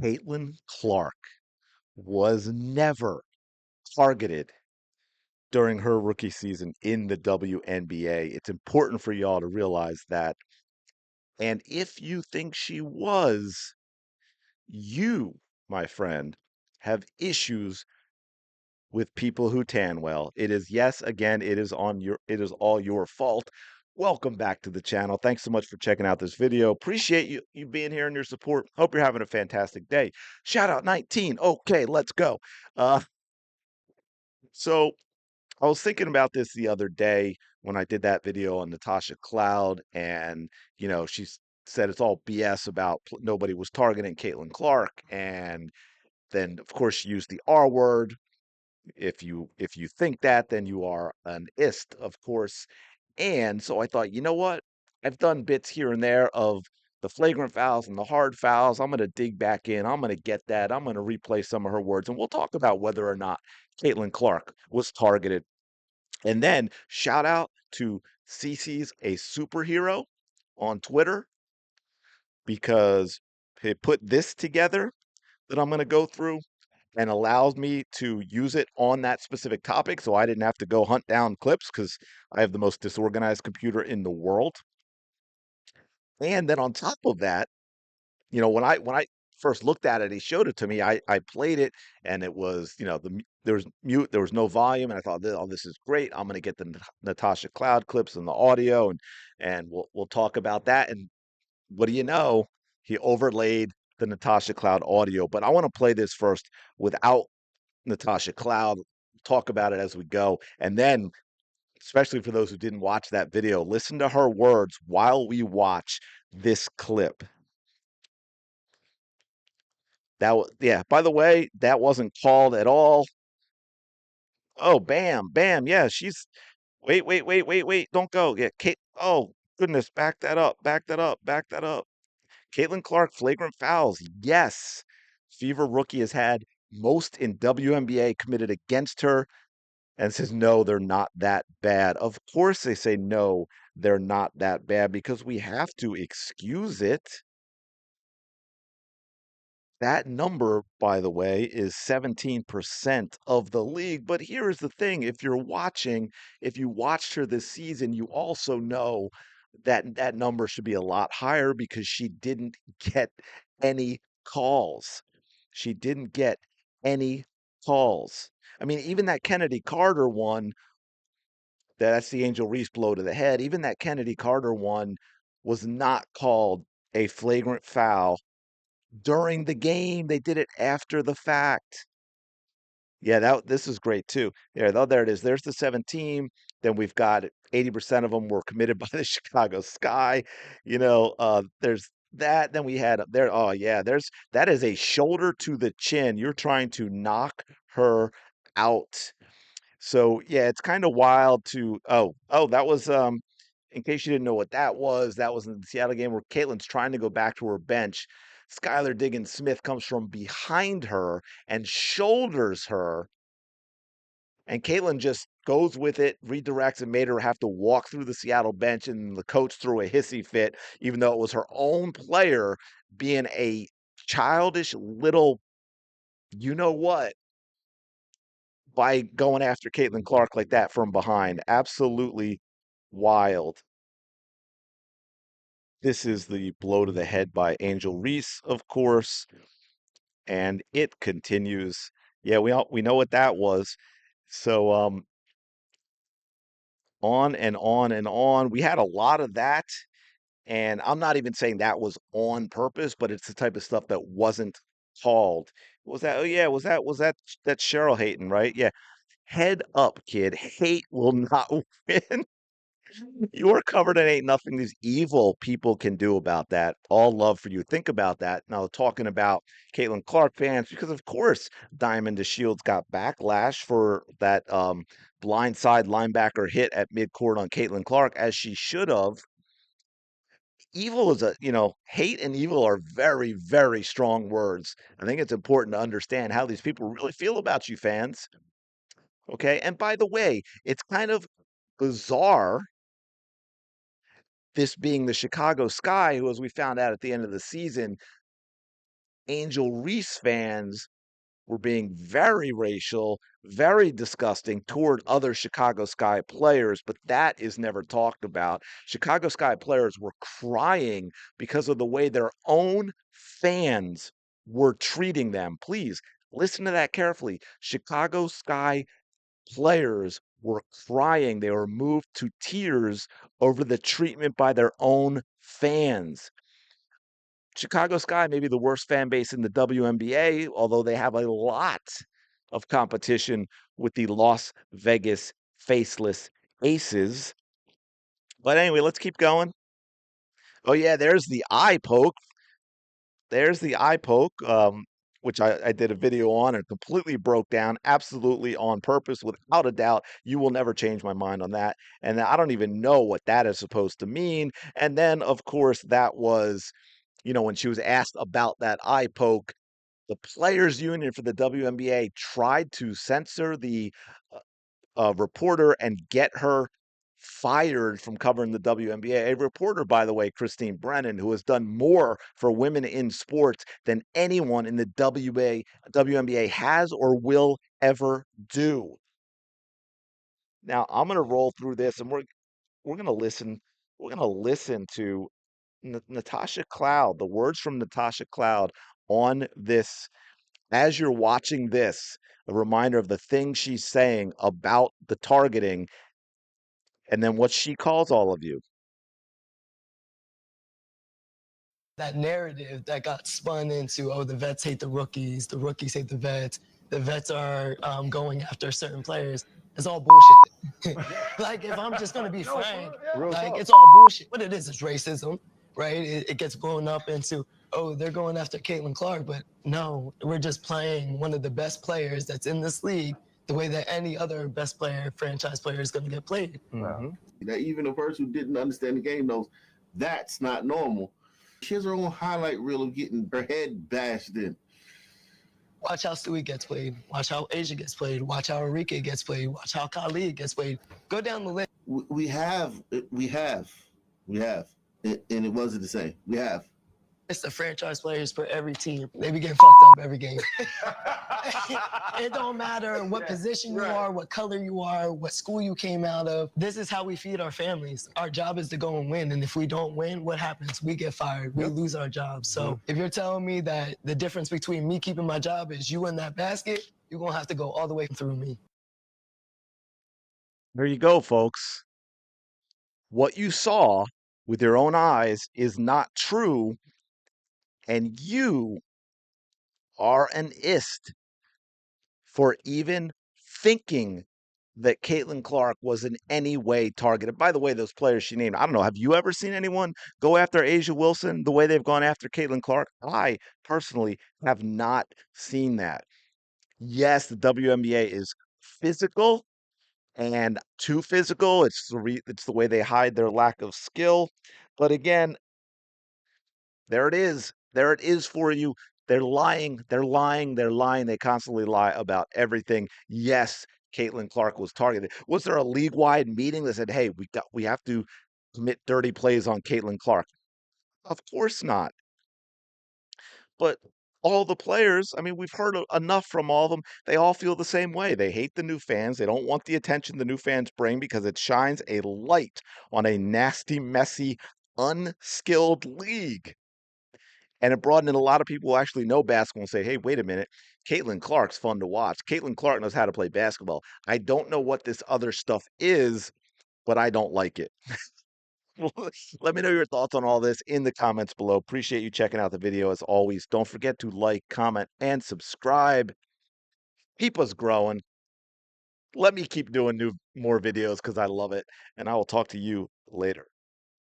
Caitlin Clark was never targeted during her rookie season in the WNBA. It's important for y'all to realize that. And if you think she was, you, my friend, have issues with people who tan well. It is, yes, again, it is all your fault. Welcome back to the channel. Thanks so much for checking out this video. Appreciate you being here and your support. Hope you're having a fantastic day. Shout out 19. Okay, let's go. Uh, so I was thinking about this the other day when I did that video on Natasha Cloud, and she said it's all BS about nobody was targeting Caitlin Clark, and then of course she used the R word. If you think that, then you are an ist, of course. And so I thought, you know what? I've done bits here and there of the flagrant fouls and the hard fouls. I'm going to dig back in. I'm going to get that. I'm going to replay some of her words, and we'll talk about whether or not Caitlin Clark was targeted. And then shout out to CC's a superhero on Twitter because he put this together that I'm going to go through and allows me to use it on that specific topic. So I didn't have to go hunt down clips because I have the most disorganized computer in the world. And then on top of that, when I first looked at it, he showed it to me. I played it, and it was there was mute, there was no volume, and I thought, oh, this is great. I'm going to get the Natasha Cloud clips and the audio, and we'll talk about that. And what do you know? He overlaid the Natasha Cloud audio, but I want to play this first without Natasha Cloud, talk about it as we go. And then, especially for those who didn't watch that video, listen to her words while we watch this clip. Yeah, by the way, that wasn't called at all. Oh, bam, bam. Yeah, she's, wait, wait, wait, wait, wait. Don't go. Yeah, Kate. Oh, goodness. Back that up. Back that up. Back that up. Caitlin Clark, flagrant fouls. Yes. Fever rookie has had most in WNBA committed against her and says, no, they're not that bad. Of course, they say, no, they're not that bad because we have to excuse it. That number, by the way, is 17% of the league. But here's the thing, if you watched her this season, you also know that that number should be a lot higher because she didn't get any calls. She didn't get any calls. I mean, even that Kennedy Carter one, that's the Angel Reese blow to the head. Even that Kennedy Carter one was not called a flagrant foul during the game. They did it after the fact. Yeah, this is great too. There it is. There's the 17. Then we've got 80% of them were committed by the Chicago Sky. There's that. Then we had there. Oh yeah, that is a shoulder to the chin. You're trying to knock her out. So yeah, it's kind of wild to that was in case you didn't know what that was in the Seattle game where Caitlin's trying to go back to her bench. Skylar Diggins Smith comes from behind her and shoulders her, and Caitlin just goes with it, redirects, and made her have to walk through the Seattle bench, and the coach threw a hissy fit, even though it was her own player being a childish little you know what by going after Caitlin Clark like that from behind. Absolutely wild. This is the blow to the head by Angel Reese, of course, and it continues. Yeah, we know what that was. So on and on and on. We had a lot of that, and I'm not even saying that was on purpose, but it's the type of stuff that wasn't called. Was that? Oh yeah, was that that Cheryl Hayton, right? Yeah. Head up, kid. Hate will not win. You are covered in ain't nothing these evil people can do about that. All love for you. Think about that. Now, talking about Caitlin Clark fans, because of course Diamond to Shields got backlash for that blindside linebacker hit at midcourt on Caitlin Clark, as she should have. Evil is hate and evil are very, very strong words. I think it's important to understand how these people really feel about you, fans. Okay. And by the way, it's kind of bizarre, this being the Chicago Sky, who, as we found out at the end of the season, Angel Reese fans were being very racial, very disgusting toward other Chicago Sky players, but that is never talked about. Chicago Sky players were crying because of the way their own fans were treating them. Please listen to that carefully. Chicago Sky players were crying. They were moved to tears over the treatment by their own fans. Chicago Sky may be the worst fan base in the WNBA, although they have a lot of competition with the Las Vegas Faceless Aces. But anyway, let's keep going. Oh, yeah, there's the eye poke. There's the eye poke, which I did a video on and completely broke down, absolutely on purpose, without a doubt. You will never change my mind on that. And I don't even know what that is supposed to mean. And then, of course, that was, when she was asked about that eye poke, the players union for the WNBA tried to censor the reporter and get her fired from covering the WNBA. A reporter, by the way, Christine Brennan, who has done more for women in sports than anyone in the WNBA has or will ever do. Now, I'm going to roll through this, and we're going to listen. We're going to listen to Natasha Cloud, the words from Natasha Cloud on this. As you're watching this, a reminder of the things she's saying about the targeting and then what she calls all of you. That narrative that got spun into, oh, the vets hate the rookies hate the vets are going after certain players. It's all bullshit. Like, if I'm just gonna be frank, like, it's all bullshit. What it is racism, right? It gets blown up into, oh, they're going after Caitlin Clark, but no, we're just playing one of the best players that's in this league the way that any other best player, franchise player is gonna get played. Mm-hmm. That even a person who didn't understand the game knows that's not normal. She has her own highlight reel of getting her head bashed in. Watch how Stewie gets played. Watch how Asia gets played. Watch how Enrique gets played. Watch how Khalid gets played. Go down the list. We have, and it wasn't the same. We have. It's the franchise players for every team. They be getting fucked up every game. It don't matter what position you are, what color you are, what school you came out of. This is how we feed our families. Our job is to go and win. And if we don't win, what happens? We get fired. We lose our jobs. So if you're telling me that the difference between me keeping my job is you in that basket, you're going to have to go all the way through me. There you go, folks. What you saw with your own eyes is not true, and you are an ist for even thinking that Caitlin Clark was in any way targeted. By the way, those players she named, I don't know, have you ever seen anyone go after Asia Wilson the way they've gone after Caitlin Clark? I personally have not seen that. Yes, the WNBA is physical and too physical. It's the way they hide their lack of skill. But again, there it is. There it is for you. They're lying. They're lying. They're lying. They constantly lie about everything. Yes, Caitlin Clark was targeted. Was there a league-wide meeting that said, "Hey, we have to commit dirty plays on Caitlin Clark"? Of course not. But all the players, I mean, we've heard enough from all of them. They all feel the same way. They hate the new fans. They don't want the attention the new fans bring because it shines a light on a nasty, messy, unskilled league. And it brought in a lot of people who actually know basketball and say, hey, wait a minute, Caitlin Clark's fun to watch. Caitlin Clark knows how to play basketball. I don't know what this other stuff is, but I don't like it. Let me know your thoughts on all this in the comments below. Appreciate you checking out the video as always. Don't forget to like, comment, and subscribe. Keep us growing. Let me keep doing more videos because I love it. And I will talk to you later.